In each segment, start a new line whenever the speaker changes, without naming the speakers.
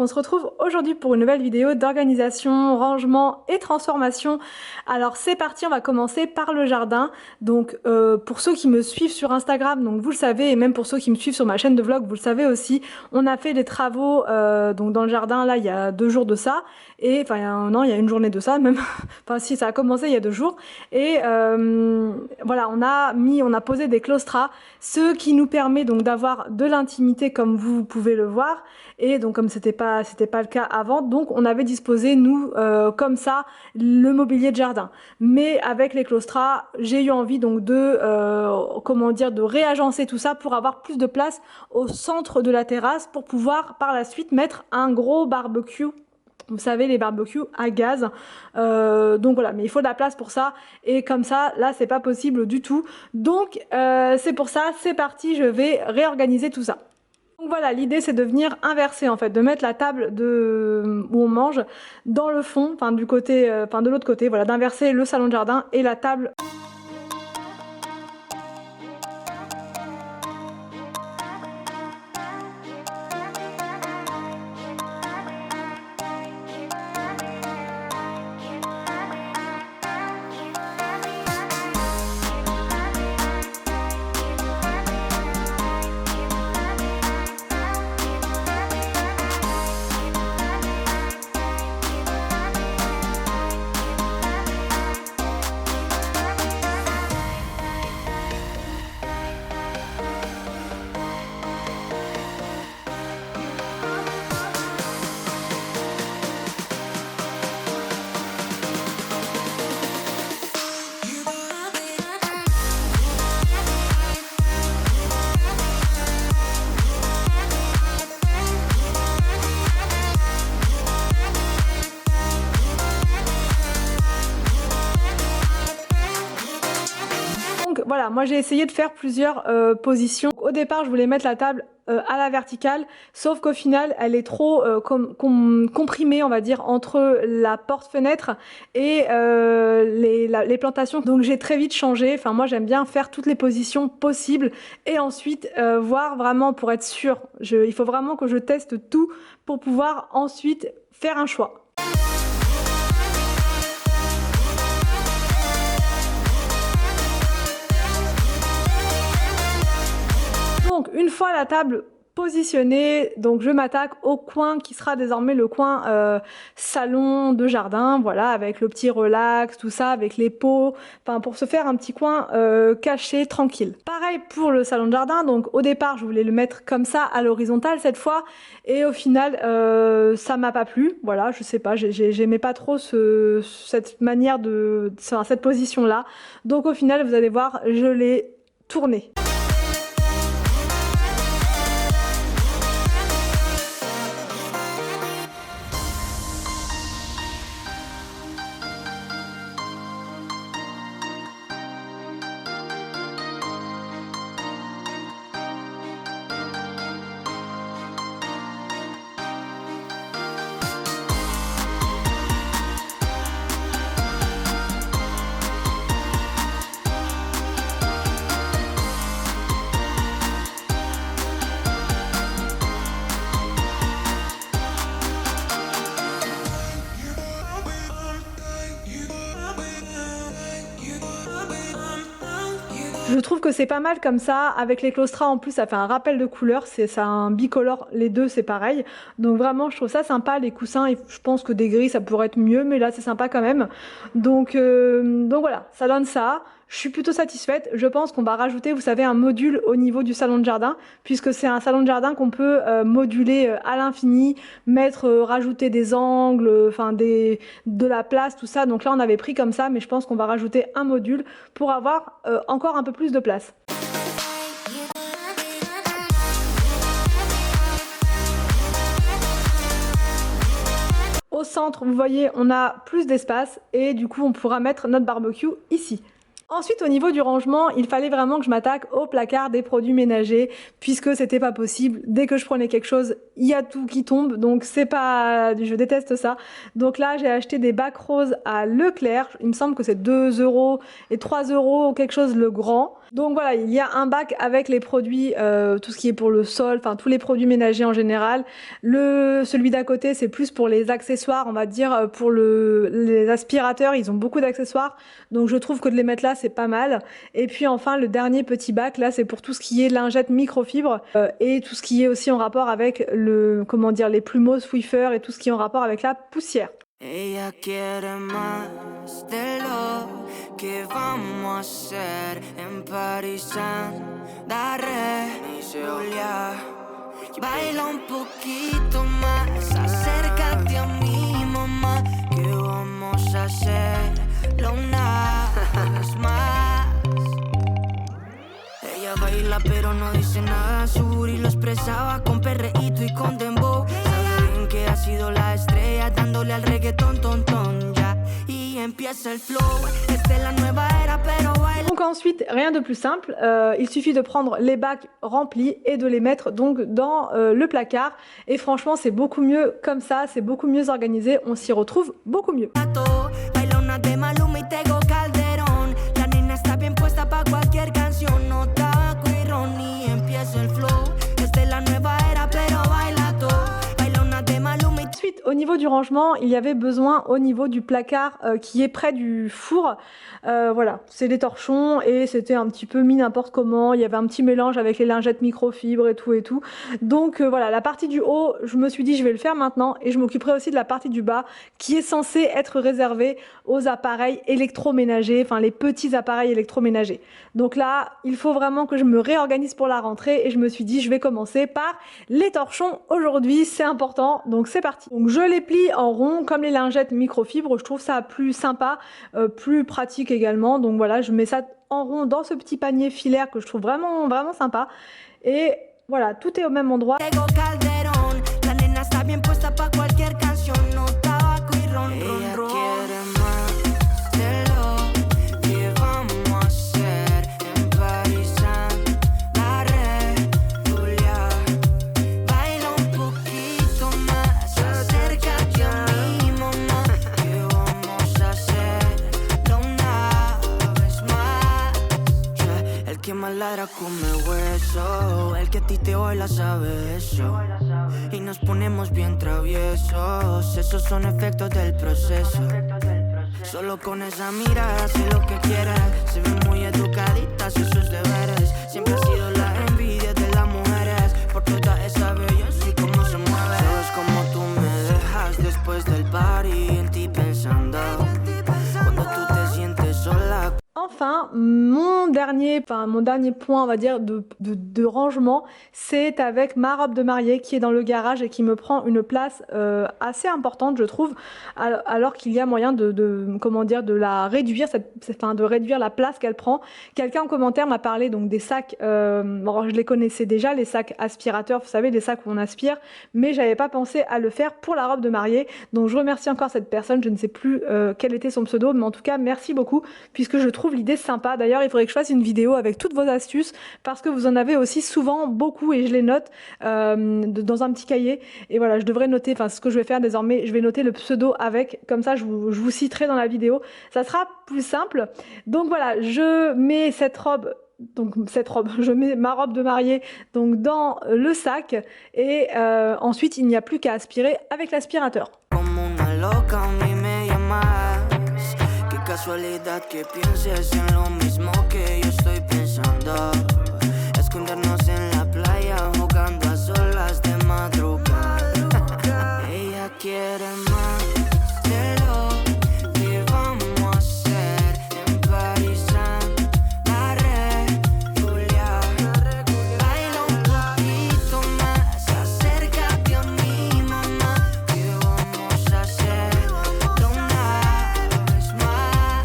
se retrouve aujourd'hui pour une nouvelle vidéo d'organisation, rangement et transformation. Alors c'est parti, on va commencer par le jardin. Donc pour ceux qui me suivent sur Instagram, donc vous le savez, et même pour ceux qui me suivent sur ma chaîne de vlog, vous le savez aussi, on a fait des travaux donc dans le jardin là il y a 2 jours de ça, et enfin non il y a une journée de ça même, enfin si ça a commencé il y a 2 jours, et voilà on a posé des claustras, ce qui nous permet donc d'avoir de l'intimité comme vous pouvez le voir. Et donc comme c'était pas le cas avant, donc on avait disposé nous comme ça le mobilier de jardin. Mais avec les claustras, j'ai eu envie donc de comment dire, de réagencer tout ça pour avoir plus de place au centre de la terrasse pour pouvoir par la suite mettre un gros barbecue. Vous savez, les barbecues à gaz, donc voilà, mais il faut de la place pour ça, et comme ça, là, c'est pas possible du tout. Donc c'est pour ça, c'est parti, je vais réorganiser tout ça. Donc voilà, l'idée c'est de venir inverser en fait, de mettre la table où on mange dans le fond, enfin du côté, enfin de l'autre côté, voilà, d'inverser le salon de jardin et la table. Voilà, moi j'ai essayé de faire plusieurs positions. Au départ, je voulais mettre la table à la verticale, sauf qu'au final, elle est trop comprimée, on va dire, entre la porte-fenêtre et les plantations. Donc j'ai très vite changé. Enfin, moi j'aime bien faire toutes les positions possibles et ensuite voir vraiment pour être sûre. Il faut vraiment que je teste tout pour pouvoir ensuite faire un choix. Donc une fois la table positionnée, donc je m'attaque au coin qui sera désormais le coin salon de jardin, voilà, avec le petit relax, tout ça, avec les pots, enfin pour se faire un petit coin caché, tranquille. Pareil pour le salon de jardin, donc au départ je voulais le mettre comme ça à l'horizontale cette fois, et au final ça m'a pas plu, voilà, je sais pas, j'aimais pas trop cette manière cette position là, donc au final vous allez voir, je l'ai tourné. Je trouve que c'est pas mal comme ça, avec les claustras en plus ça fait un rappel de couleur, ça a un bicolore, les deux c'est pareil, donc vraiment je trouve ça sympa. Les coussins, et je pense que des gris ça pourrait être mieux, mais là c'est sympa quand même, donc voilà, ça donne ça. Je suis plutôt satisfaite. Je pense qu'on va rajouter, vous savez, un module au niveau du salon de jardin, puisque c'est un salon de jardin qu'on peut moduler à l'infini, rajouter des angles, enfin de la place, tout ça. Donc là, on avait pris comme ça, mais je pense qu'on va rajouter un module pour avoir encore un peu plus de place. Au centre, vous voyez, on a plus d'espace et du coup, on pourra mettre notre barbecue ici. Ensuite, au niveau du rangement, il fallait vraiment que je m'attaque au placard des produits ménagers, puisque c'était pas possible. Dès que je prenais quelque chose, il y a tout qui tombe, donc c'est pas, je déteste ça. Donc là, j'ai acheté des bacs roses à Leclerc. Il me semble que c'est 2 € et 3 € ou quelque chose le grand. Donc voilà, il y a un bac avec les produits, tout ce qui est pour le sol, enfin tous les produits ménagers en général. Celui d'à côté, c'est plus pour les accessoires, on va dire, pour les aspirateurs, ils ont beaucoup d'accessoires. Donc je trouve que de les mettre là, c'est pas mal. Et puis enfin, le dernier petit bac, là, c'est pour tout ce qui est lingettes microfibre et tout ce qui est aussi en rapport avec comment dire, les plumeaux, Swiffer et tout ce qui est en rapport avec la poussière.
Ella quiere más de lo que vamos a hacer en París. Daré Julia, baila un poquito más, acércate a mi mamá, que vamos a hacerlo una vez más. Ella baila pero no dice nada, su booty lo expresaba con perreíto y con dembow. Sabe bien que ha sido la estrella dándole al reggaetón, ton, ton, ya. Y empieza el flow, esta es la nueva era pero baila.
Donc ensuite, rien de plus simple, il suffit de prendre les bacs remplis et de les mettre donc dans le placard. Et franchement, c'est beaucoup mieux comme ça, c'est beaucoup mieux organisé, on s'y retrouve beaucoup mieux.
Baila una de Maluma y Tego Calderón. La nena está bien puesta pa' cualquier canción, no tabaco y ron, y empieza el flow. Esta es la nueva era pero baila todo. Baila una de Maluma y.
Ensuite, au niveau du rangement, il y avait besoin au niveau du placard qui est près du four. Voilà, c'est des torchons et c'était un petit peu mis n'importe comment. Il y avait un petit mélange avec les lingettes microfibres et tout et tout. Donc voilà, la partie du haut, je me suis dit je vais le faire maintenant et je m'occuperai aussi de la partie du bas qui est censée être réservée aux appareils électroménagers, enfin les petits appareils électroménagers. Donc là, il faut vraiment que je me réorganise pour la rentrée et je me suis dit je vais commencer par les torchons aujourd'hui, c'est important. Donc c'est parti. Donc je les plie en rond comme les lingettes microfibres, je trouve ça plus sympa, plus pratique également. Donc voilà, je mets ça en rond dans ce petit panier filaire que je trouve vraiment vraiment sympa. Et voilà, tout est au même endroit.
Tego Calderón, la nena está bien puesta pa' cualquier canción, no tabaco y ron, ron, ron. Quiere más de lo que vamos a hacer en París. Daré Julia, baila un poquito más, acércate a mi mamá, que vamos a hacerlo una vez más. Yeah. El que más ladra come hueso, el que a ti te baila sabe eso. Y nos ponemos bien traviesos, esos son efectos del proceso. Solo con esa mirada sé lo que quieres. Se ven muy educaditas y sus deberes. Siempre ha sido la envidia de las mujeres por toda esa belleza y cómo se mueve. Sabes como tú me dejas después del party, en ti pensando. Cuando tú te sientes sola.
Enfin, mon dernier point, on va dire, de rangement, c'est avec ma robe de mariée qui est dans le garage et qui me prend une place assez importante, je trouve, alors qu'il y a moyen comment dire, de la réduire, de réduire la place qu'elle prend. Quelqu'un en commentaire m'a parlé donc des sacs, bon, je les connaissais déjà, les sacs aspirateurs, vous savez, les sacs où on aspire, mais j'avais pas pensé à le faire pour la robe de mariée. Donc je remercie encore cette personne, je ne sais plus quel était son pseudo, mais en tout cas, merci beaucoup, puisque je trouve l'idée sympa. D'ailleurs, il faudrait que je fasse une vidéo avec toutes vos astuces parce que vous en avez aussi souvent beaucoup et je les note dans un petit cahier. Et voilà, je devrais noter, enfin ce que je vais faire désormais, je vais noter le pseudo avec, comme ça je vous citerai dans la vidéo. Ça sera plus simple. Donc voilà, je mets je mets ma robe de mariée donc dans le sac et ensuite il n'y a plus qu'à aspirer avec l'aspirateur.
Casualidad que pienses en lo mismo que yo estoy pensando. Escondernos en la playa jugando a solas de madrugada. Ella quiere más de lo que vamos a hacer en París. Daré Julia, baila un poquito más, acércate a mi mamá, que vamos a hacerlo una vez más.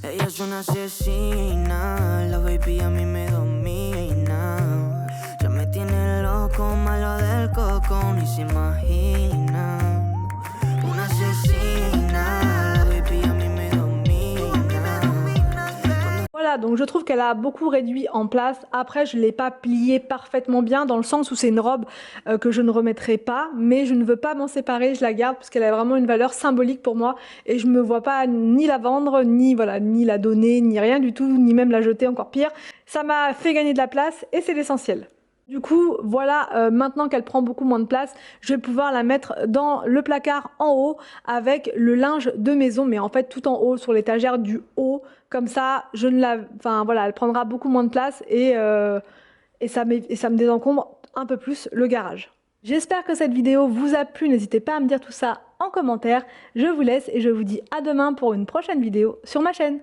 Ella es una asesina, la baby a mí me domina.
voilà, donc je trouve qu'elle a beaucoup réduit en place. Après, je ne l'ai pas pliée parfaitement bien dans le sens où c'est une robe que je ne remettrai pas, mais je ne veux pas m'en séparer, je la garde parce qu'elle a vraiment une valeur symbolique pour moi et je me vois pas ni la vendre, ni voilà, ni la donner, ni rien du tout, ni même la jeter, encore pire. Ça m'a fait gagner de la place et c'est l'essentiel. Du coup, voilà, maintenant qu'elle prend beaucoup moins de place, je vais pouvoir la mettre dans le placard en haut avec le linge de maison, mais en fait tout en haut, sur l'étagère du haut. Comme ça, je ne la... Enfin voilà, elle prendra beaucoup moins de place et ça me désencombre un peu plus le garage. J'espère que cette vidéo vous a plu, n'hésitez pas à me dire tout ça en commentaire. Je vous laisse et je vous dis à demain pour une prochaine vidéo sur ma chaîne.